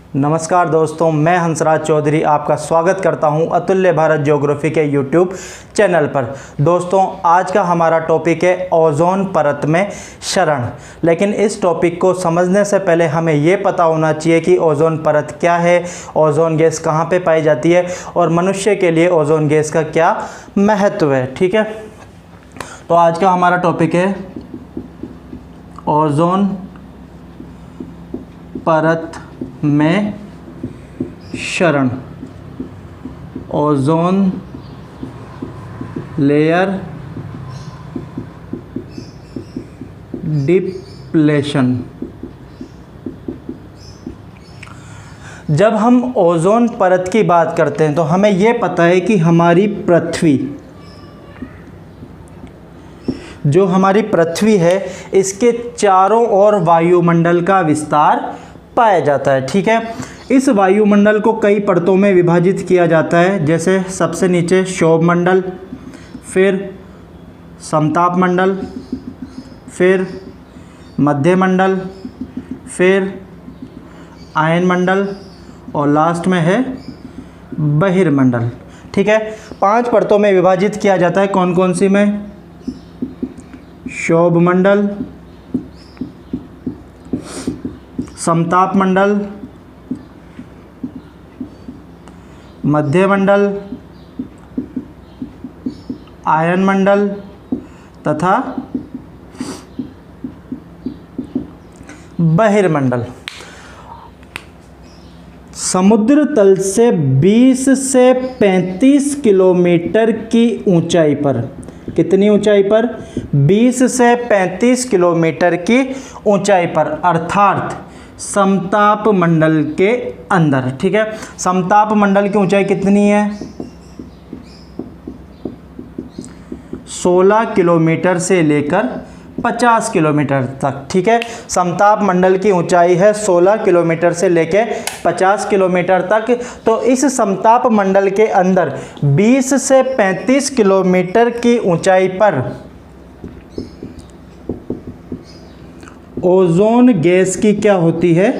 नमस्कार दोस्तों, मैं हंसराज चौधरी आपका स्वागत करता हूं अतुल्य भारत ज्योग्राफी के यूट्यूब चैनल पर। दोस्तों, आज का हमारा टॉपिक है ओजोन परत में क्षरण। लेकिन इस टॉपिक को समझने से पहले हमें ये पता होना चाहिए कि ओजोन परत क्या है, ओजोन गैस कहाँ पे पाई जाती है और मनुष्य के लिए ओजोन गैस का क्या महत्व है। ठीक है, तो आज का हमारा टॉपिक है ओजोन परत में क्षरण, ओजोन लेयर डिप्लेशन। जब हम ओजोन परत की बात करते हैं तो हमें यह पता है कि हमारी पृथ्वी है, इसके चारों ओर वायुमंडल का विस्तार पाया जाता है। ठीक है, इस वायुमंडल को कई परतों में विभाजित किया जाता है, जैसे सबसे नीचे क्षोभ मंडल, फिर समताप मंडल, फिर मध्य मंडल, फिर आयन मंडल और लास्ट में है बहिर्मंडल। ठीक है, 5 परतों में विभाजित किया जाता है। कौन कौन सी में? क्षोभ मंडल, समताप मंडल, मध्य मंडल, आयन मंडल तथा बहिर्मंडल। समुद्र तल से 20 से 35 किलोमीटर की ऊंचाई पर, कितनी ऊंचाई पर? 20 से 35 किलोमीटर की ऊंचाई पर, अर्थात समताप मंडल के अंदर। ठीक है, समताप मंडल की ऊंचाई कितनी है? 16 किलोमीटर से लेकर 50 किलोमीटर तक। ठीक है, समताप मंडल की ऊंचाई है 16 किलोमीटर से लेकर 50 किलोमीटर तक। तो इस समताप मंडल के अंदर 20 से 35 किलोमीटर की ऊंचाई पर ओजोन गैस की क्या होती है?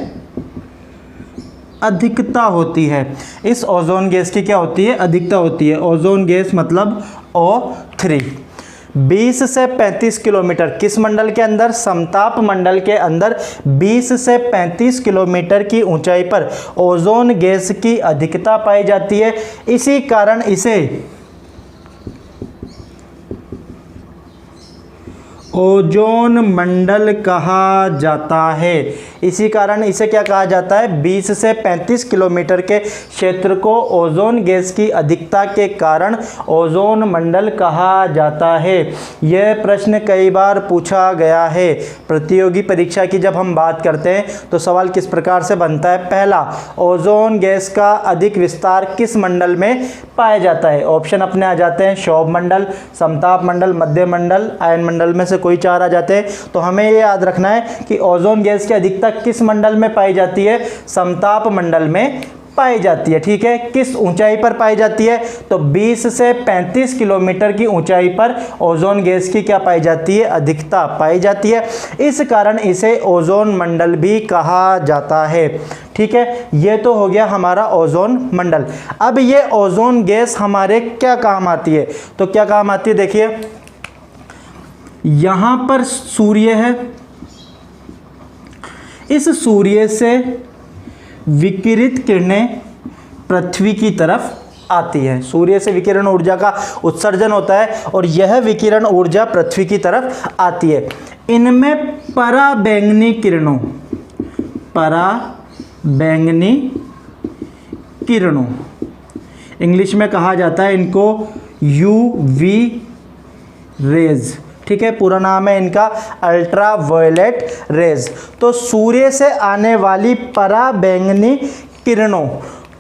अधिकता होती है। इस ओजोन गैस की क्या होती है? अधिकता होती है। ओजोन गैस मतलब O3। 20 से 35 किलोमीटर किस मंडल के अंदर? समताप मंडल के अंदर 20 से 35 किलोमीटर की ऊंचाई पर ओजोन गैस की अधिकता पाई जाती है। इसी कारण इसे ओजोन मंडल कहा जाता है। इसी कारण इसे क्या कहा जाता है? 20 से 35 किलोमीटर के क्षेत्र को ओजोन गैस की अधिकता के कारण ओजोन मंडल कहा जाता है। यह प्रश्न कई बार पूछा गया है। प्रतियोगी परीक्षा की जब हम बात करते हैं तो सवाल किस प्रकार से बनता है? पहला, ओजोन गैस का अधिक विस्तार किस मंडल में पाया जाता है? ऑप्शन अपने आ जाते हैं क्षोभ मंडल, समताप मंडल, मध्य मंडल, आयन मंडल में से कोई 4 आ जाते हैं। तो हमें ये याद रखना है कि ओजोन गैस की अधिकता किस मंडल में पाई जाती है? समताप मंडल में पाई जाती है। ठीक है, किस ऊंचाई पर पाई जाती है? तो 20 से 35 किलोमीटर की ऊंचाई पर ओजोन गैस की क्या पाई जाती है? अधिकता पाई जाती है। इस कारण इसे ओजोन मंडल भी कहा जाता है। ठीक है, ये तो हो गया हमारा ओजोन मंडल। अब ये ओजोन गैस हमारे क्या काम आती है? तो क्या काम आती है? देखिए, यहां पर सूर्य है, इस सूर्य से विकिरित किरणें पृथ्वी की तरफ आती है। सूर्य से विकिरण ऊर्जा का उत्सर्जन होता है और यह विकिरण ऊर्जा पृथ्वी की तरफ आती है। इनमें पराबैंगनी किरणों इंग्लिश में कहा जाता है इनको UV रेज। ठीक है, पूरा नाम है इनका अल्ट्रा वायलेट रेज। तो सूर्य से आने वाली पराबैंगनी किरणों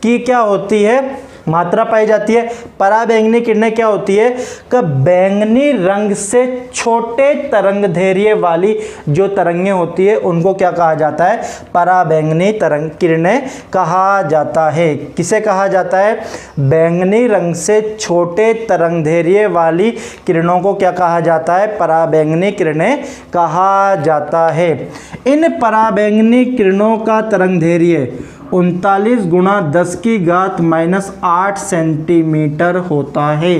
की क्या होती है? मात्रा पाई जाती है। पराबैंगनी किरणें क्या होती है? कि बैंगनी रंग से छोटे तरंगदैर्घ्य वाली जो तरंगें होती है उनको क्या कहा जाता है? पराबैंगनी तरंग किरणें कहा जाता है। किसे कहा जाता है? बैंगनी रंग से छोटे तरंगदैर्घ्य वाली किरणों को क्या कहा जाता है? पराबैंगनी किरणें कहा जाता है। इन पराबैंगनी किरणों का तरंगदैर्घ्य 39 गुणा 10 की घात -8 सेंटीमीटर होता है।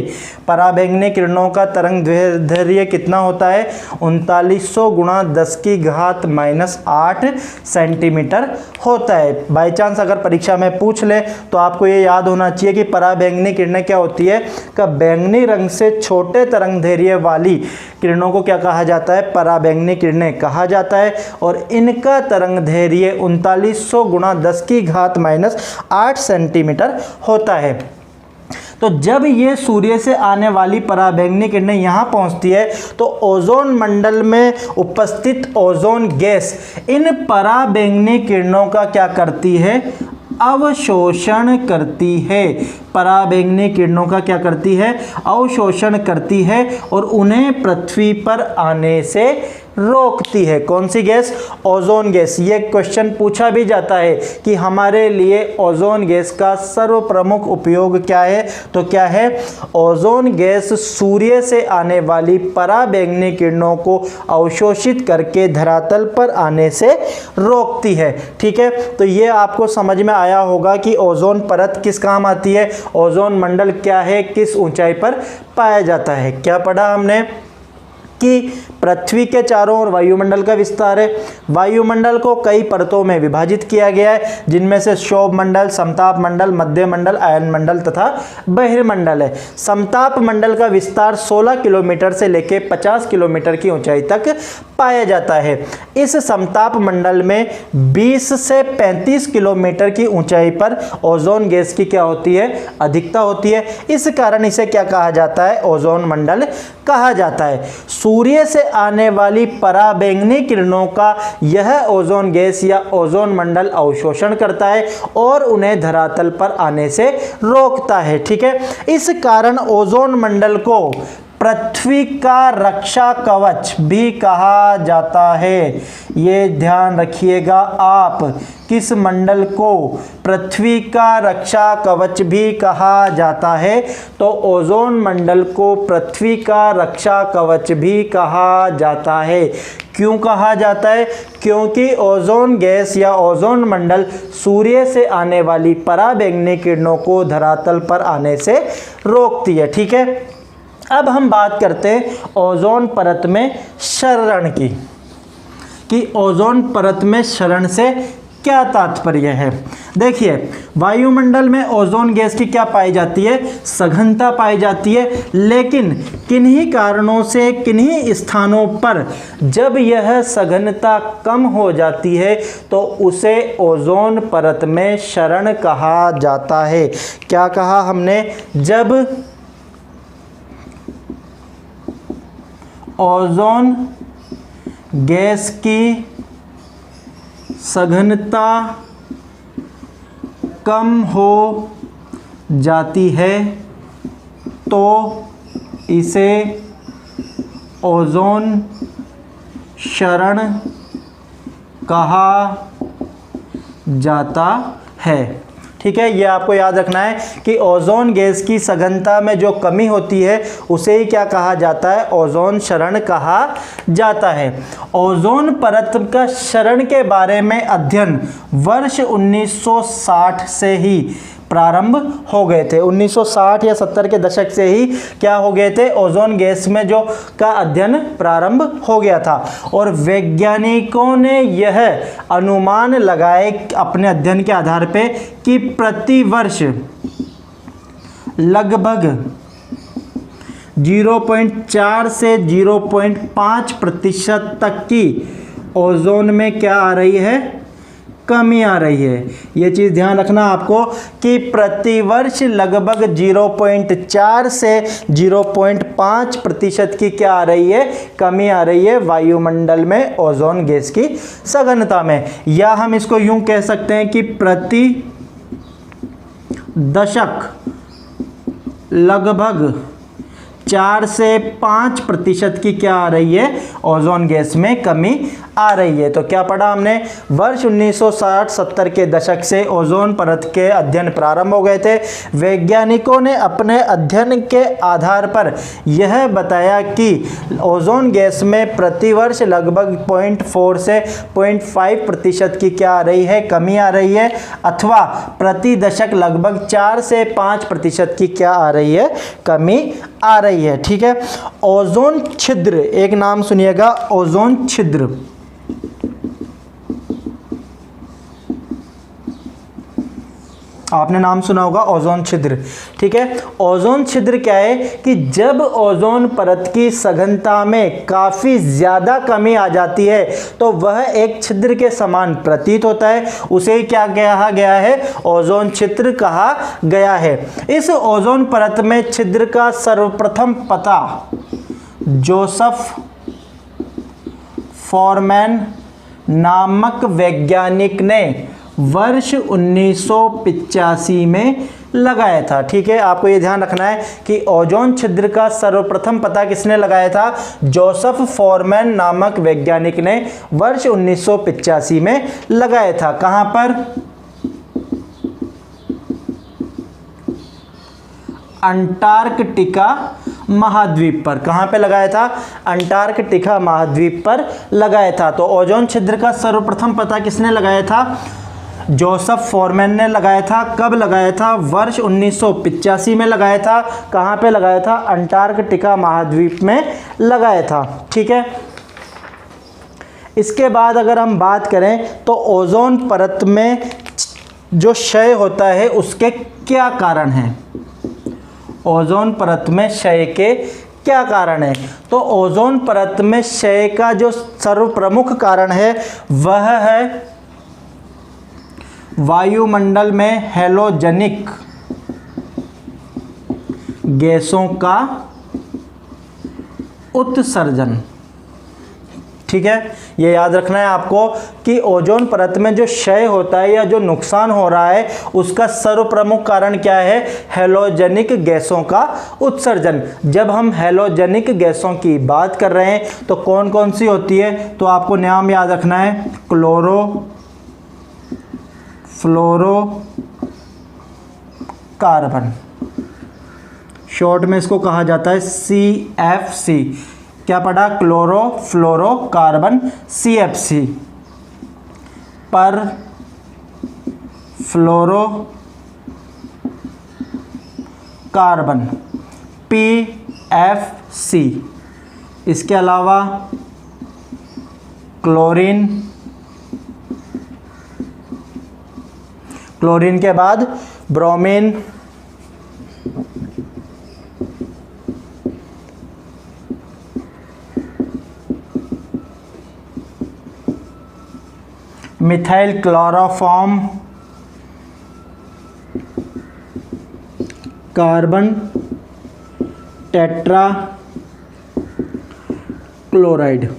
पराबैंगनी किरणों का तरंग दैर्ध्य कितना होता है? 3900 गुणा 10 की घात -8 सेंटीमीटर होता है। बाई चांस अगर परीक्षा में पूछ ले तो आपको ये याद होना चाहिए कि पराबैंगनी किरणें क्या होती है? कि बैंगनी रंग से छोटे तरंग दैर्ध्य वाली किरणों को क्या कहा जाता है? पराबैंगनी किरणें कहा जाता है। और इनका तरंग दैर्ध्य 3900 गुणा 10 की घात -8 सेंटीमीटर होता है। तो जब ये सूर्य से आने वाली पराबैंगनी किरणें यहाँ पहुँचती है तो ओजोन मंडल में उपस्थित ओजोन गैस इन पराबैंगनी किरणों का क्या करती है? अवशोषण करती है। पराबैंगनी किरणों का क्या करती है? अवशोषण करती है और उन्हें पृथ्वी पर आने से रोकती है। कौन सी गैस? Ozone gas. ये क्वेश्चन पूछा भी जाता है कि हमारे लिए ओजोन गैस का सर्वप्रमुख उपयोग क्या है? तो क्या है? ओजोन गैस सूर्य से आने वाली पराबैंगनी किरणों को अवशोषित करके धरातल पर आने से रोकती है। ठीक है, तो ये आपको समझ में आया होगा कि ओजोन परत किस काम आती है, ओजोन मंडल क्या है, किस ऊंचाई पर पाया जाता है। क्या पढ़ा हमने कि पृथ्वी के चारों ओर वायुमंडल का विस्तार है। वायुमंडल को कई परतों में विभाजित किया गया है, जिनमें से क्षोभ मंडल, समताप मंडल, मध्य मंडल, आयन मंडल तथा बहिर्मंडल है। समताप मंडल का विस्तार 16 किलोमीटर से लेकर 50 किलोमीटर की ऊंचाई तक पाया जाता है। इस समताप मंडल में 20 से 35 किलोमीटर की ऊंचाई पर ओजोन गैस की क्या होती है? अधिकता होती है। इस कारण इसे क्या कहा जाता है? ओजोन मंडल कहा जाता है। सूर्य से आने वाली पराबैंगनी किरणों का यह ओजोन गैस या ओजोन मंडल अवशोषण करता है और उन्हें धरातल पर आने से रोकता है। ठीक है, इस कारण ओजोन मंडल को पृथ्वी का रक्षा कवच भी कहा जाता है। ये ध्यान रखिएगा आप, किस मंडल को पृथ्वी का रक्षा कवच भी कहा जाता है? तो ओजोन मंडल को पृथ्वी का रक्षा कवच भी कहा जाता है। क्यों कहा जाता है? क्योंकि ओजोन गैस या ओजोन मंडल सूर्य से आने वाली पराबैंगनी किरणों को धरातल पर आने से रोकती है। ठीक है, अब हम बात करते हैं ओजोन परत में क्षरण की, कि ओजोन परत में क्षरण से क्या तात्पर्य है। देखिए, वायुमंडल में ओजोन गैस की क्या पाई जाती है? सघनता पाई जाती है। लेकिन किन्हीं कारणों से किन्हीं स्थानों पर जब यह सघनता कम हो जाती है तो उसे ओजोन परत में क्षरण कहा जाता है। क्या कहा हमने? जब ओजोन गैस की सघनता कम हो जाती है तो इसे ओजोन क्षरण कहा जाता है। ठीक है, ये आपको याद रखना है कि ओजोन गैस की सघनता में जो कमी होती है उसे ही क्या कहा जाता है? ओजोन क्षरण कहा जाता है। ओजोन परत का क्षरण के बारे में अध्ययन वर्ष 1960 से ही प्रारंभ हो गए थे। 1960 या 70 के दशक से ही क्या हो गए थे? ओजोन गैस में जो का अध्ययन प्रारंभ हो गया था और वैज्ञानिकों ने यह अनुमान लगाए अपने अध्ययन के आधार पे कि प्रति वर्ष लगभग 0.4 से 0.5% तक की ओजोन में क्या आ रही है? कमी आ रही है। ये चीज़ ध्यान रखना आपको कि प्रति वर्ष लगभग 0.4 से 0.5% की क्या आ रही है? कमी आ रही है वायुमंडल में ओजोन गैस की सघनता में। या हम इसको यूं कह सकते हैं कि प्रति दशक लगभग 4 से 5% की क्या आ रही है, ओजोन गैस में कमी आ रही है। तो क्या पढ़ा हमने, वर्ष 1960-70 के दशक से ओजोन परत के अध्ययन प्रारंभ हो गए थे। वैज्ञानिकों ने अपने अध्ययन के आधार पर यह बताया कि ओजोन गैस में प्रतिवर्ष लगभग 0.4 से 0.5% की क्या आ रही है, कमी आ रही है, अथवा प्रति दशक लगभग 4 से 5% की क्या आ रही है, कमी आ रही है। ठीक है। ओजोन छिद्र, एक नाम सुनिएगा, ओजोन छिद्र। आपने नाम सुना होगा ओजोन छिद्र। ठीक है। ओजोन छिद्र क्या है कि जब ओजोन परत की सघनता में काफ़ी ज़्यादा कमी आ जाती है तो वह एक छिद्र के समान प्रतीत होता है, उसे क्या कहा गया है, ओजोन छिद्र कहा गया है। इस ओजोन परत में छिद्र का सर्वप्रथम पता जोसेफ फॉरमैन नामक वैज्ञानिक ने वर्ष 1985 में लगाया था। ठीक है। आपको ये ध्यान रखना है कि ओजोन छिद्र का सर्वप्रथम पता किसने लगाया था, जोसेफ फॉरमैन नामक वैज्ञानिक ने वर्ष 1985 में लगाया था। कहां पर, अंटार्कटिका महाद्वीप पर। कहां पे लगाया था, अंटार्कटिका महाद्वीप पर लगाया था। तो ओजोन छिद्र का सर्वप्रथम पता किसने लगाया था, जोसेफ फॉरमैन ने लगाया था। कब लगाया था, वर्ष 1985 में लगाया था। कहां पे लगाया था, अंटार्कटिका महाद्वीप में लगाया था। ठीक है। इसके बाद अगर हम बात करें तो ओजोन परत में जो क्षय होता है उसके क्या कारण हैं, ओजोन परत में क्षय के क्या कारण है। तो ओजोन परत में क्षय का जो सर्वप्रमुख कारण है वह है वायुमंडल में हैलोजेनिक गैसों का उत्सर्जन। ठीक है। ये याद रखना है आपको कि ओजोन परत में जो क्षय होता है या जो नुकसान हो रहा है उसका सर्वप्रमुख कारण क्या है, हैलोजेनिक गैसों का उत्सर्जन। जब हम हैलोजेनिक गैसों की बात कर रहे हैं तो कौन कौन सी होती है, तो आपको नाम याद रखना है, क्लोरो, फ्लोरो, कार्बन। शॉर्ट में इसको कहा जाता है CFC। क्या पढ़ा, क्लोरो, फ्लोरो, कार्बन, CFC। पर फ्लोरो कार्बन, PFC। इसके अलावा क्लोरीन, क्लोरीन के बाद bromine, methyl chloroform, carbon tetra chloride.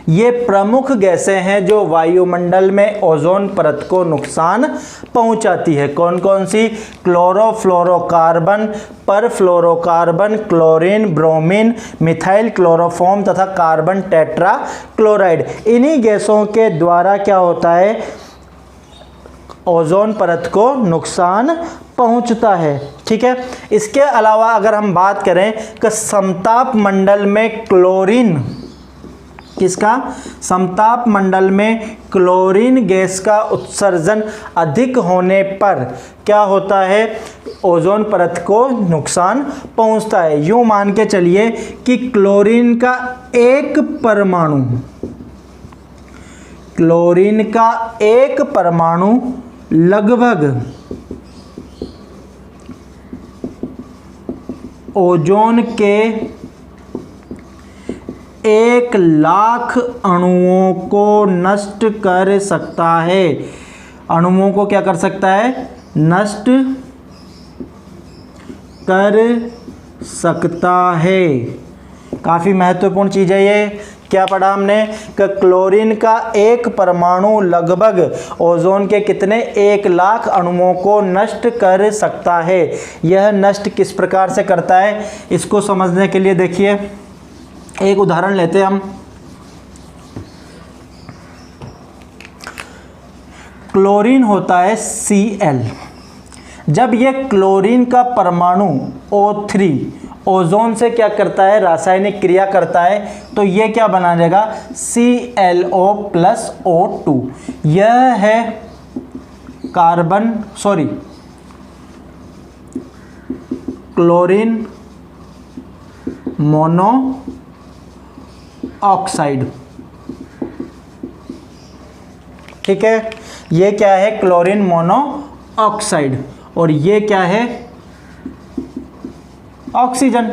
ये प्रमुख गैसें हैं जो वायुमंडल में ओजोन परत को नुकसान पहुंचाती है। कौन कौन सी, chlorofluorocarbon, perfluorocarbon, chlorine, bromine, methyl chloroform तथा कार्बन टेट्रा क्लोराइड। इन्हीं गैसों के द्वारा क्या होता है, ओजोन परत को नुकसान पहुंचता है। ठीक है। इसके अलावा अगर हम बात करें कि समताप मंडल में क्लोरीन, किसका, समताप मंडल में क्लोरीन गैस का उत्सर्जन अधिक होने पर क्या होता है, ओजोन परत को नुकसान पहुंचता है। यूं मान के चलिए कि क्लोरीन का एक परमाणु, क्लोरीन का एक परमाणु लगभग ओजोन के 1,00,000 अणुओं को नष्ट कर सकता है। अणुओं को क्या कर सकता है, नष्ट कर सकता है। काफ़ी महत्वपूर्ण चीज़ है ये क्या पढ़ा हमने कि क्लोरीन का एक परमाणु लगभग ओजोन के कितने 1 लाख अणुओं को नष्ट कर सकता है। यह नष्ट किस प्रकार से करता है, इसको समझने के लिए देखिए एक उदाहरण लेते हैं हम। क्लोरीन होता है Cl। जब यह क्लोरीन का परमाणु O3 ओजोन से क्या करता है, रासायनिक क्रिया करता है, तो ये क्या बना देगा ClO+O2। यह है क्लोरीन मोनो ऑक्साइड। ठीक है, ये क्या है क्लोरीन मोनो ऑक्साइड और ये क्या है ऑक्सीजन।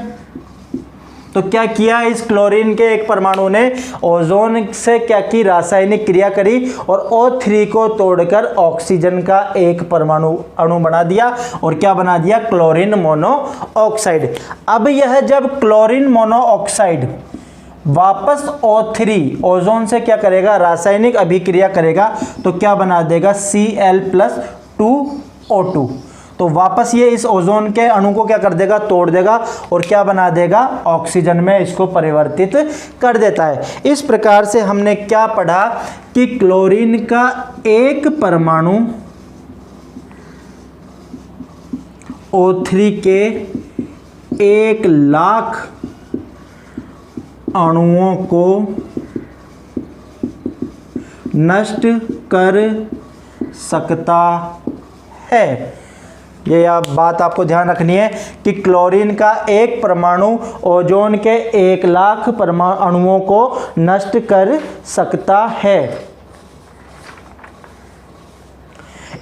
तो क्या किया इस क्लोरीन के एक परमाणु ने, ओजोन से क्या की रासायनिक क्रिया करी और O3 को तोड़कर ऑक्सीजन का एक परमाणु अणु बना दिया और क्या बना दिया क्लोरीन मोनो ऑक्साइड। अब यह जब क्लोरीन मोनो ऑक्साइड वापस O3 ओजोन से क्या करेगा, रासायनिक अभिक्रिया करेगा, तो क्या बना देगा Cl+2O2। तो वापस ये इस ओजोन के अणु को क्या कर देगा, तोड़ देगा और क्या बना देगा, ऑक्सीजन में इसको परिवर्तित कर देता है। इस प्रकार से हमने क्या पढ़ा कि क्लोरीन का एक परमाणु O3 के 1 लाख अणुओं को नष्ट कर सकता है। ये बात आपको ध्यान रखनी है कि क्लोरीन का एक परमाणु ओजोन के 1 लाख अणुओं को नष्ट कर सकता है।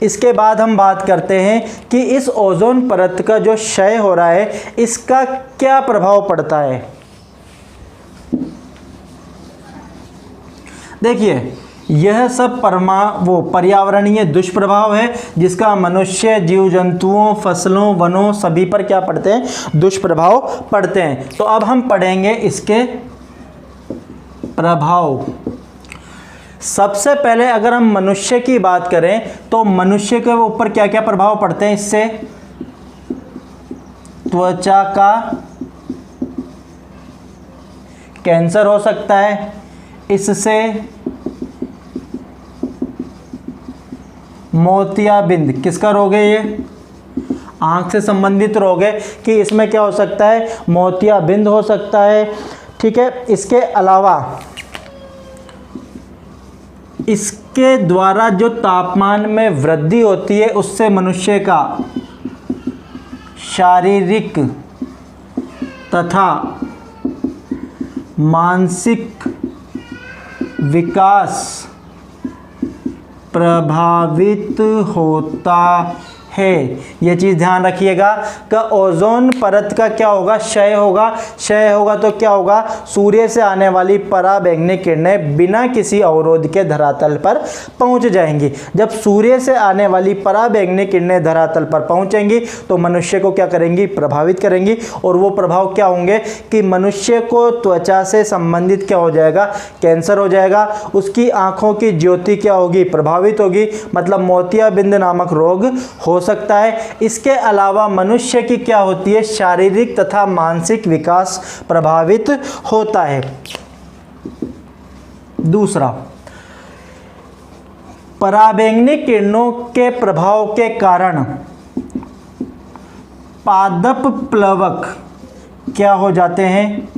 इसके बाद हम बात करते हैं कि इस ओजोन परत का जो क्षय हो रहा है इसका क्या प्रभाव पड़ता है। देखिए यह सब पर्यावरणीय दुष्प्रभाव है जिसका मनुष्य, जीव जंतुओं, फसलों, वनों सभी पर क्या पड़ते हैं, दुष्प्रभाव पड़ते हैं। तो अब हम पढ़ेंगे इसके प्रभाव। सबसे पहले अगर हम मनुष्य की बात करें तो मनुष्य के ऊपर क्या क्या प्रभाव पड़ते हैं इससे, त्वचा का कैंसर हो सकता है, इससे मोतियाबिंद, किसका रोग है ये, आंख से संबंधित रोग है कि इसमें क्या हो सकता है, मोतियाबिंद हो सकता है। ठीक है, इसके अलावा इसके द्वारा जो तापमान में वृद्धि होती है उससे मनुष्य का शारीरिक तथा मानसिक विकास प्रभावित होता है। ये चीज़ ध्यान रखिएगा कि ओजोन परत का क्या होगा, क्षय होगा। क्षय होगा तो क्या होगा, सूर्य से आने वाली पराबैंगनी किरणें बिना किसी अवरोध के धरातल पर पहुंच जाएंगी। जब सूर्य से आने वाली पराबैंगनी किरणें धरातल पर पहुंचेंगी तो मनुष्य को क्या करेंगी, प्रभावित करेंगी। और वो प्रभाव क्या होंगे कि मनुष्य को त्वचा से संबंधित क्या हो जाएगा, कैंसर हो जाएगा। उसकी आँखों की ज्योति क्या होगी, प्रभावित होगी, मतलब मोतियाबिंद नामक रोग हो सकता है। इसके अलावा मनुष्य की क्या होती है, शारीरिक तथा मानसिक विकास प्रभावित होता है। दूसरा, पराबैंगनी किरणों के प्रभाव के कारण पादप प्लवक क्या हो जाते हैं,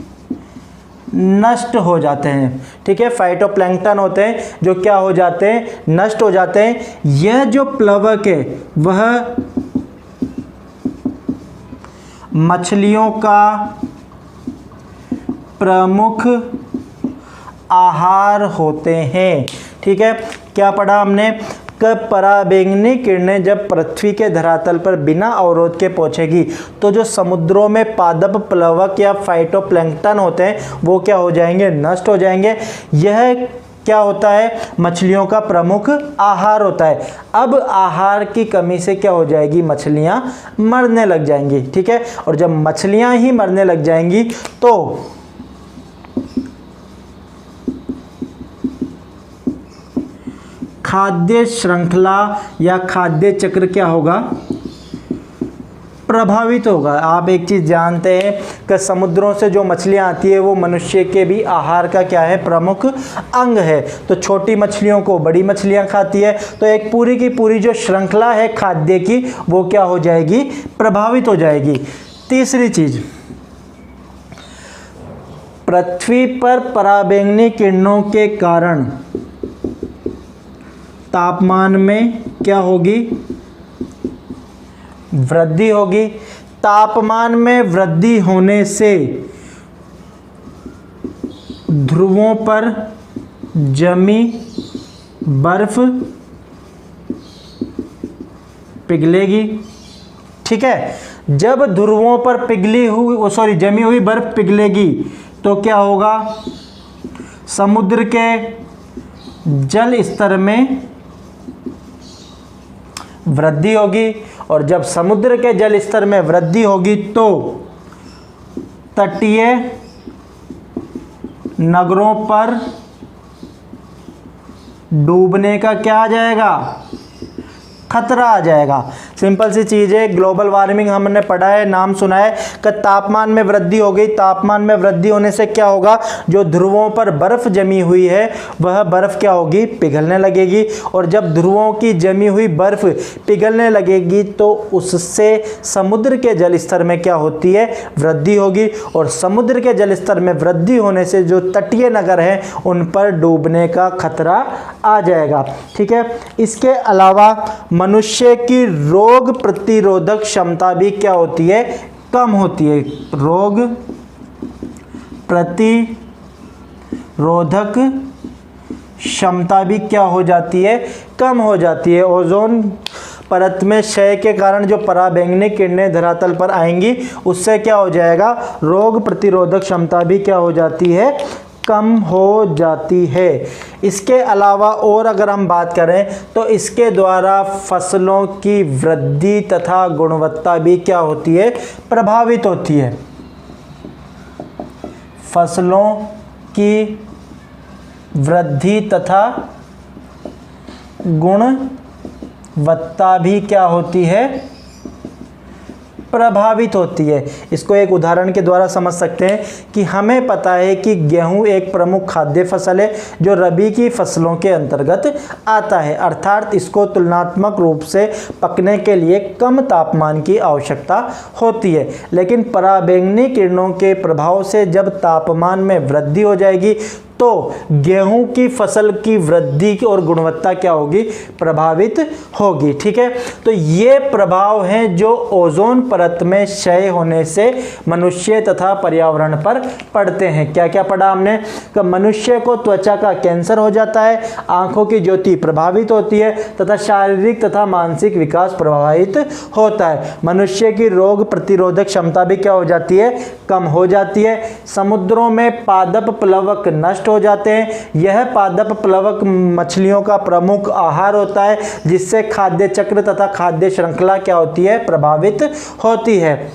नष्ट हो जाते हैं। ठीक है, फाइटोप्लैंक्टन होते हैं जो क्या हो जाते हैं, नष्ट हो जाते हैं। यह जो प्लवक है वह मछलियों का प्रमुख आहार होते हैं। ठीक है, क्या पढ़ा हमने, पराबैंगनी किरणें जब पृथ्वी के धरातल पर बिना अवरोध के पहुंचेगी तो जो समुद्रों में पादप प्लवक या फाइटोप्लैंक्टन होते हैं वो क्या हो जाएंगे, नष्ट हो जाएंगे। यह क्या होता है, मछलियों का प्रमुख आहार होता है। अब आहार की कमी से क्या हो जाएगी, मछलियां मरने लग जाएंगी। ठीक है, और जब मछलियां ही मरने लग जाएंगी तो खाद्य श्रृंखला या खाद्य चक्र क्या होगा, प्रभावित होगा। आप एक चीज़ जानते हैं कि समुद्रों से जो मछलियां आती है वो मनुष्य के भी आहार का क्या है, प्रमुख अंग है। तो छोटी मछलियों को बड़ी मछलियां खाती है, तो एक पूरी की पूरी जो श्रृंखला है खाद्य की वो क्या हो जाएगी, प्रभावित हो जाएगी। तीसरी चीज, पृथ्वी पर पराबैंगनी किरणों के कारण तापमान में क्या होगी, वृद्धि होगी। तापमान में वृद्धि होने से ध्रुवों पर जमी बर्फ पिघलेगी। ठीक है, जब ध्रुवों पर जमी हुई बर्फ पिघलेगी तो क्या होगा, समुद्र के जल स्तर में वृद्धि होगी, और जब समुद्र के जल स्तर में वृद्धि होगी तो तटीय नगरों पर डूबने का क्या आ जाएगा, खतरा आ जाएगा। सिंपल सी चीज़ है, ग्लोबल वार्मिंग हमने पढ़ा है, नाम सुना है कि तापमान में वृद्धि हो गई। तापमान में वृद्धि होने से क्या होगा, जो ध्रुवों पर बर्फ जमी हुई है वह बर्फ क्या होगी, पिघलने लगेगी। और जब ध्रुवों की जमी हुई बर्फ पिघलने लगेगी तो उससे समुद्र के जल स्तर में क्या होती है, वृद्धि होगी। और समुद्र के जल स्तर में वृद्धि होने से जो तटीय नगर हैं उन पर डूबने का खतरा आ जाएगा। ठीक है, इसके अलावा मनुष्य की रोग प्रतिरोधक क्षमता भी क्या होती है, कम होती है। रोग प्रतिरोधक क्षमता भी क्या हो जाती है, कम हो जाती है। ओजोन परत में क्षय के कारण जो पराबैंगनी किरणें धरातल पर आएंगी उससे क्या हो जाएगा, रोग प्रतिरोधक क्षमता भी क्या हो जाती है, कम हो जाती है। इसके अलावा और अगर हम बात करें तो इसके द्वारा फसलों की वृद्धि तथा गुणवत्ता भी क्या होती है, प्रभावित होती है। फसलों की वृद्धि तथा गुणवत्ता भी क्या होती है, प्रभावित होती है। इसको एक उदाहरण के द्वारा समझ सकते हैं कि हमें पता है कि गेहूं एक प्रमुख खाद्य फसल है जो रबी की फसलों के अंतर्गत आता है, अर्थात इसको तुलनात्मक रूप से पकने के लिए कम तापमान की आवश्यकता होती है। लेकिन पराबैंगनी किरणों के प्रभाव से जब तापमान में वृद्धि हो जाएगी तो गेहूं की फसल की वृद्धि और गुणवत्ता क्या होगी, प्रभावित होगी। ठीक है, तो ये प्रभाव हैं जो ओजोन परत में क्षय होने से मनुष्य तथा पर्यावरण पर पड़ते हैं। क्या क्या पढ़ा हमने, कि मनुष्य को त्वचा का कैंसर हो जाता है, आंखों की ज्योति प्रभावित होती है तथा शारीरिक तथा मानसिक विकास प्रभावित होता है। मनुष्य की रोग प्रतिरोधक क्षमता भी क्या हो जाती है, कम हो जाती है। समुद्रों में पादप प्लवक नष्ट हो जाते हैं। यह पादप प्लवक मछलियों का प्रमुख आहार होता है, जिससे खाद्य चक्र तथा खाद्य श्रृंखला क्या होती है, प्रभावित होती है।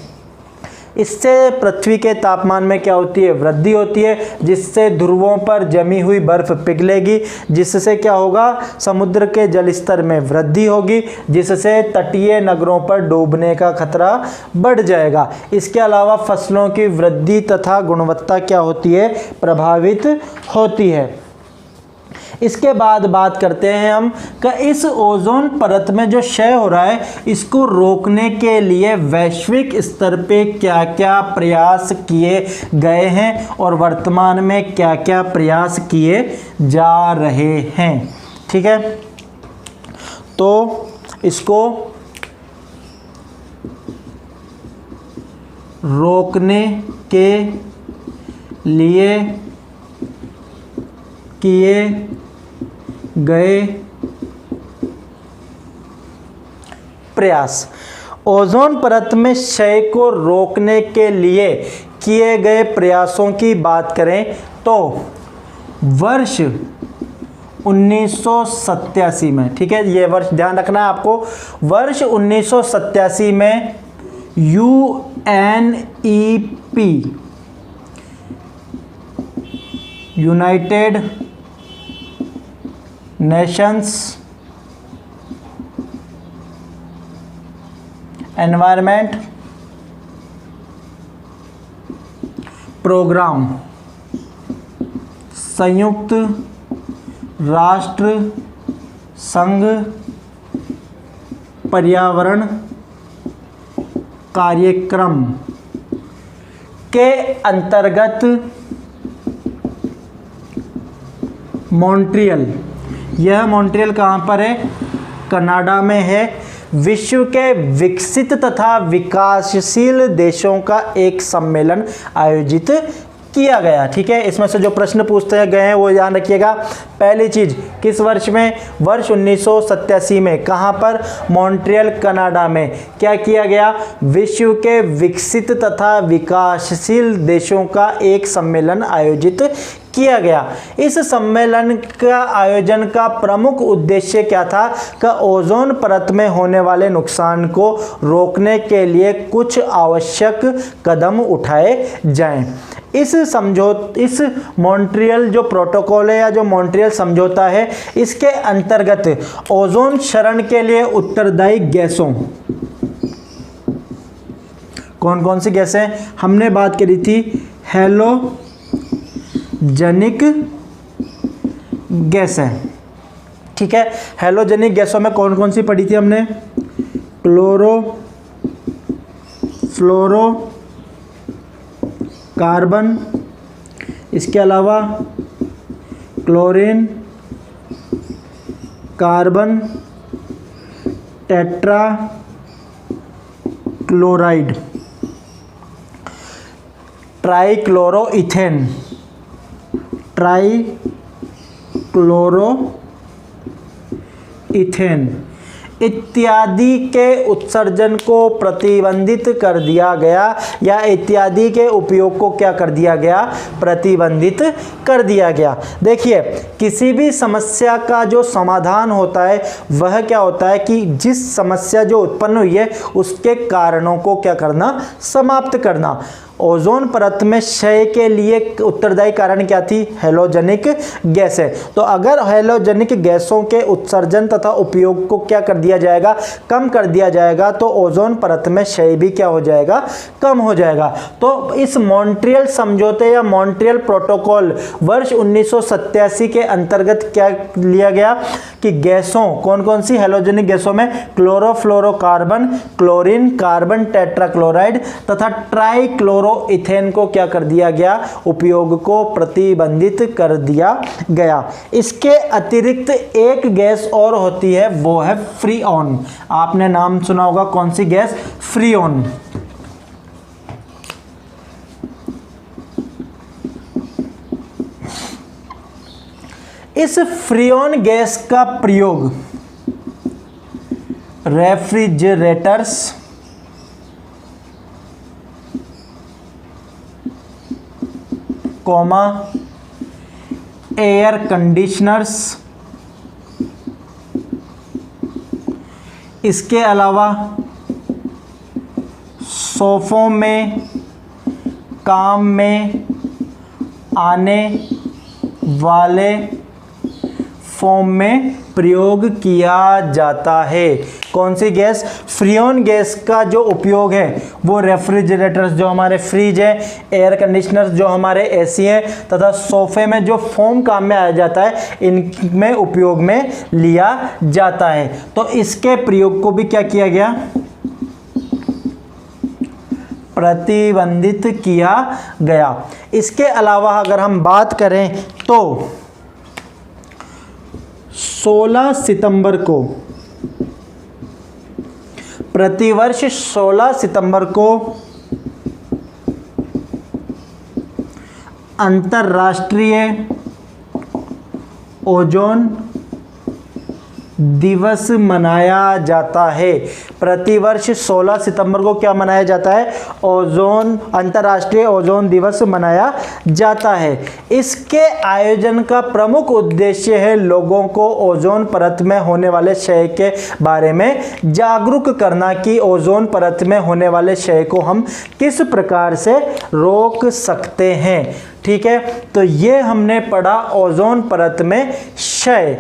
इससे पृथ्वी के तापमान में क्या होती है, वृद्धि होती है, जिससे ध्रुवों पर जमी हुई बर्फ पिघलेगी, जिससे क्या होगा, समुद्र के जल स्तर में वृद्धि होगी, जिससे तटीय नगरों पर डूबने का खतरा बढ़ जाएगा। इसके अलावा फसलों की वृद्धि तथा गुणवत्ता क्या होती है, प्रभावित होती है। इसके बाद बात करते हैं हम कि इस ओजोन परत में जो क्षय हो रहा है इसको रोकने के लिए वैश्विक स्तर पे क्या क्या प्रयास किए गए हैं और वर्तमान में क्या क्या प्रयास किए जा रहे हैं। ठीक है, तो इसको रोकने के लिए किए गए प्रयास। ओजोन परत में क्षय को रोकने के लिए किए गए प्रयासों की बात करें तो वर्ष 1987 में, ठीक है, ये वर्ष ध्यान रखना है आपको, वर्ष 1987 में UNEP United Nations Environment Programme, संयुक्त राष्ट्र संघ पर्यावरण कार्यक्रम के अंतर्गत मॉन्ट्रियल, यह मॉन्ट्रियल कहाँ पर है? कनाडा में है। विश्व के विकसित तथा विकासशील देशों का एक सम्मेलन आयोजित किया गया। ठीक है, इसमें से जो प्रश्न पूछते गए हैं वो ध्यान रखिएगा। पहली चीज, किस वर्ष में? वर्ष 1987 में। कहां पर? मॉन्ट्रियल, कनाडा में। क्या किया गया? विश्व के विकसित तथा विकासशील देशों का एक सम्मेलन आयोजित किया गया। इस सम्मेलन का आयोजन का प्रमुख उद्देश्य क्या था? कि ओजोन परत में होने वाले नुकसान को रोकने के लिए कुछ आवश्यक कदम उठाए जाएं। इस मॉन्ट्रियल जो प्रोटोकॉल है या जो मॉन्ट्रियल समझौता है, इसके अंतर्गत ओजोन क्षरण के लिए उत्तरदायी गैसों, कौन कौन सी गैसें हमने बात करी थी? हैलोजनिक गैसें। ठीक है, हैलोजनिक गैसों में कौन कौन सी पढ़ी थी हमने? क्लोरो फ्लोरो कार्बन, इसके अलावा क्लोरीन, कार्बन टेट्रा क्लोराइड, ट्राइक्लोरोइथेन, ट्राइक्लोरोइथेन इत्यादि के उत्सर्जन को प्रतिबंधित कर दिया गया, या इत्यादि के उपयोग को क्या कर दिया गया? प्रतिबंधित कर दिया गया। देखिए, किसी भी समस्या का जो समाधान होता है वह क्या होता है कि जिस समस्या जो उत्पन्न हुई है उसके कारणों को क्या करना? समाप्त करना। ओजोन परत में क्षय के लिए उत्तरदायी कारण क्या थी? हैलोजनिक गैसें। तो अगर हैलोजनिक गैसों के उत्सर्जन तथा उपयोग को क्या कर दिया जाएगा? कम कर दिया जाएगा, तो ओजोन परत में क्षय भी क्या हो जाएगा? कम हो जाएगा। तो इस मॉन्ट्रियल समझौते या मॉन्ट्रियल प्रोटोकॉल वर्ष 1987 के अंतर्गत क्या लिया गया कि गैसों, कौन कौन सी हैलोजनिक गैसों में? क्लोरोफ्लोरोकार्बन, क्लोरीन, कार्बन टेट्राक्लोराइड तथा ट्राइक्लोरो इथेन को क्या कर दिया गया? उपयोग को प्रतिबंधित कर दिया गया। इसके अतिरिक्त एक गैस और होती है, वो है फ्रीऑन। आपने नाम सुना होगा, कौन सी गैस? फ्रीऑन। इस फ्रीऑन गैस का प्रयोग रेफ्रिजरेटर्स, एयर कंडीशनर्स, इसके अलावा सोफों में काम में आने वाले फोम में प्रयोग किया जाता है। कौन सी गैस? फ्रीऑन गैस का जो उपयोग है वो रेफ्रिजरेटर्स जो हमारे फ्रिज है, एयर कंडीशनर्स जो हमारे एसी हैं, तथा सोफे में जो फोम काम में आ जाता है, इनमें उपयोग में लिया जाता है। तो इसके प्रयोग को भी क्या किया गया? प्रतिबंधित किया गया। इसके अलावा अगर हम बात करें तो 16 सितंबर को, प्रतिवर्ष 16 सितंबर को अंतर्राष्ट्रीय ओजोन दिवस मनाया जाता है। प्रतिवर्ष 16 सितंबर को क्या मनाया जाता है? अंतर्राष्ट्रीय ओजोन दिवस मनाया जाता है। इसके आयोजन का प्रमुख उद्देश्य है लोगों को ओजोन परत में होने वाले क्षय के बारे में जागरूक करना कि ओजोन परत में होने वाले क्षय को हम किस प्रकार से रोक सकते हैं। ठीक है, तो ये हमने पढ़ा ओजोन परत में क्षय।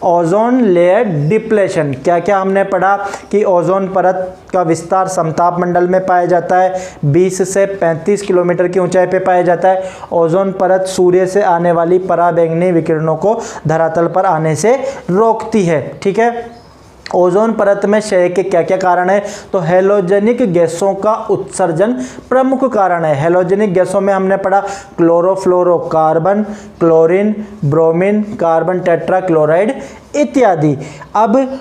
Ozone layer depletion. क्या क्या हमने पढ़ा कि ओजोन परत का विस्तार समताप मंडल में पाया जाता है, 20 से 35 किलोमीटर की ऊंचाई पे पाया जाता है। ओजोन परत सूर्य से आने वाली पराबैंगनी विकिरणों को धरातल पर आने से रोकती है। ठीक है, ओजोन परत में क्षय के क्या क्या कारण है? तो हेलोजेनिक गैसों का उत्सर्जन प्रमुख कारण है। हेलोजेनिक गैसों में हमने पढ़ा chlorofluorocarbon, chlorine, bromine, carbon tetrachloride इत्यादि। अब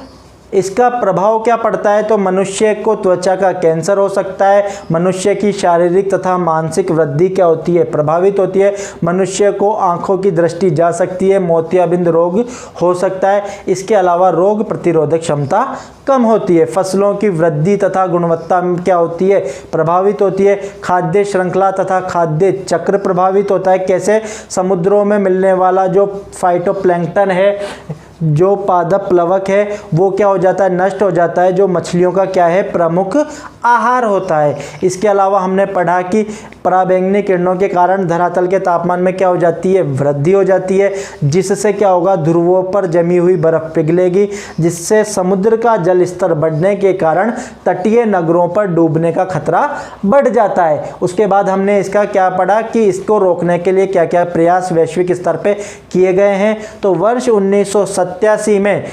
इसका प्रभाव क्या पड़ता है? तो मनुष्य को त्वचा का कैंसर हो सकता है, मनुष्य की शारीरिक तथा मानसिक वृद्धि क्या होती है? प्रभावित होती है, मनुष्य को आंखों की दृष्टि जा सकती है, मोतियाबिंद रोग हो सकता है। इसके अलावा रोग प्रतिरोधक क्षमता कम होती है, फसलों की वृद्धि तथा गुणवत्ता में क्या होती है? प्रभावित होती है। खाद्य श्रृंखला तथा खाद्य चक्र प्रभावित होता है। कैसे? समुद्रों में मिलने वाला जो फाइटोप्लैंक्टन है, जो पादप प्लवक है, वो क्या हो जाता है? नष्ट हो जाता है, जो मछलियों का क्या है? प्रमुख आहार होता है। इसके अलावा हमने पढ़ा कि पराबैंगनी किरणों के कारण धरातल के तापमान में क्या हो जाती है? वृद्धि हो जाती है, जिससे क्या होगा? ध्रुवों पर जमी हुई बर्फ पिघलेगी, जिससे समुद्र का जल स्तर बढ़ने के कारण तटीय नगरों पर डूबने का खतरा बढ़ जाता है। उसके बाद हमने इसका क्या पढ़ा कि इसको रोकने के लिए क्या क्या प्रयास वैश्विक स्तर पे किए गए हैं। तो वर्ष 1987 में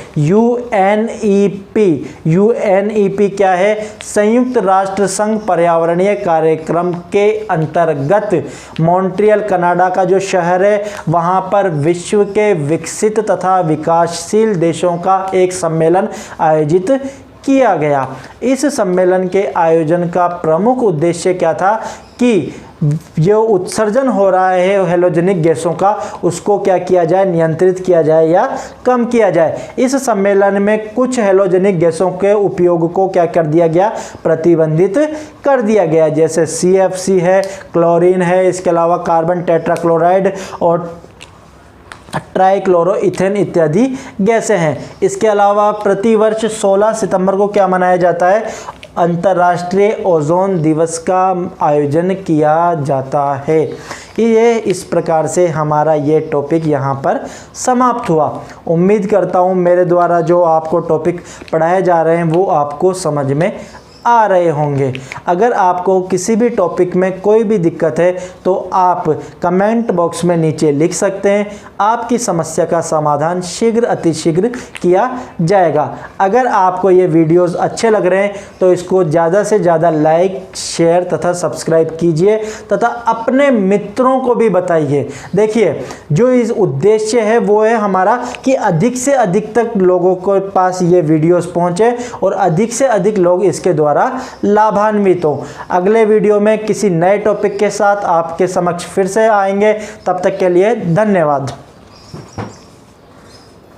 यूएनईपी क्या है? संयुक्त राष्ट्र संघ पर्यावरणीय कार्यक्रम के अंतर्गत मॉन्ट्रियल कनाडा का जो शहर है, वहां पर विश्व के विकसित तथा विकासशील देशों का एक सम्मेलन आयोजित किया गया। इस सम्मेलन के आयोजन का प्रमुख उद्देश्य क्या था कि जो उत्सर्जन हो रहा है हेलोजेनिक गैसों का, उसको क्या किया जाए? नियंत्रित किया जाए या कम किया जाए। इस सम्मेलन में कुछ हेलोजेनिक गैसों के उपयोग को क्या कर दिया गया? प्रतिबंधित कर दिया गया, जैसे CFC है, क्लोरीन है, इसके अलावा कार्बन टेट्राक्लोराइड और ट्राइक्लोरोइथेन इत्यादि गैसें हैं। इसके अलावा प्रतिवर्ष 16 सितंबर को क्या मनाया जाता है? अंतर्राष्ट्रीय ओजोन दिवस का आयोजन किया जाता है। ये इस प्रकार से हमारा ये टॉपिक यहाँ पर समाप्त हुआ। उम्मीद करता हूँ मेरे द्वारा जो आपको टॉपिक पढ़ाए जा रहे हैं वो आपको समझ में आ रहे होंगे। अगर आपको किसी भी टॉपिक में कोई भी दिक्कत है तो आप कमेंट बॉक्स में नीचे लिख सकते हैं। आपकी समस्या का समाधान शीघ्र अतिशीघ्र किया जाएगा। अगर आपको ये वीडियोस अच्छे लग रहे हैं तो इसको ज़्यादा से ज़्यादा लाइक, शेयर तथा सब्सक्राइब कीजिए तथा अपने मित्रों को भी बताइए। देखिए, जो इस उद्देश्य है वो है हमारा कि अधिक से अधिक तक लोगों के पास ये वीडियोस पहुँचे और अधिक से अधिक लोग इसके द्वारा लाभान्वित हो। अगले वीडियो में किसी नए टॉपिक के साथ आपके समक्ष फिर से आएंगे। तब तक के लिए धन्यवाद।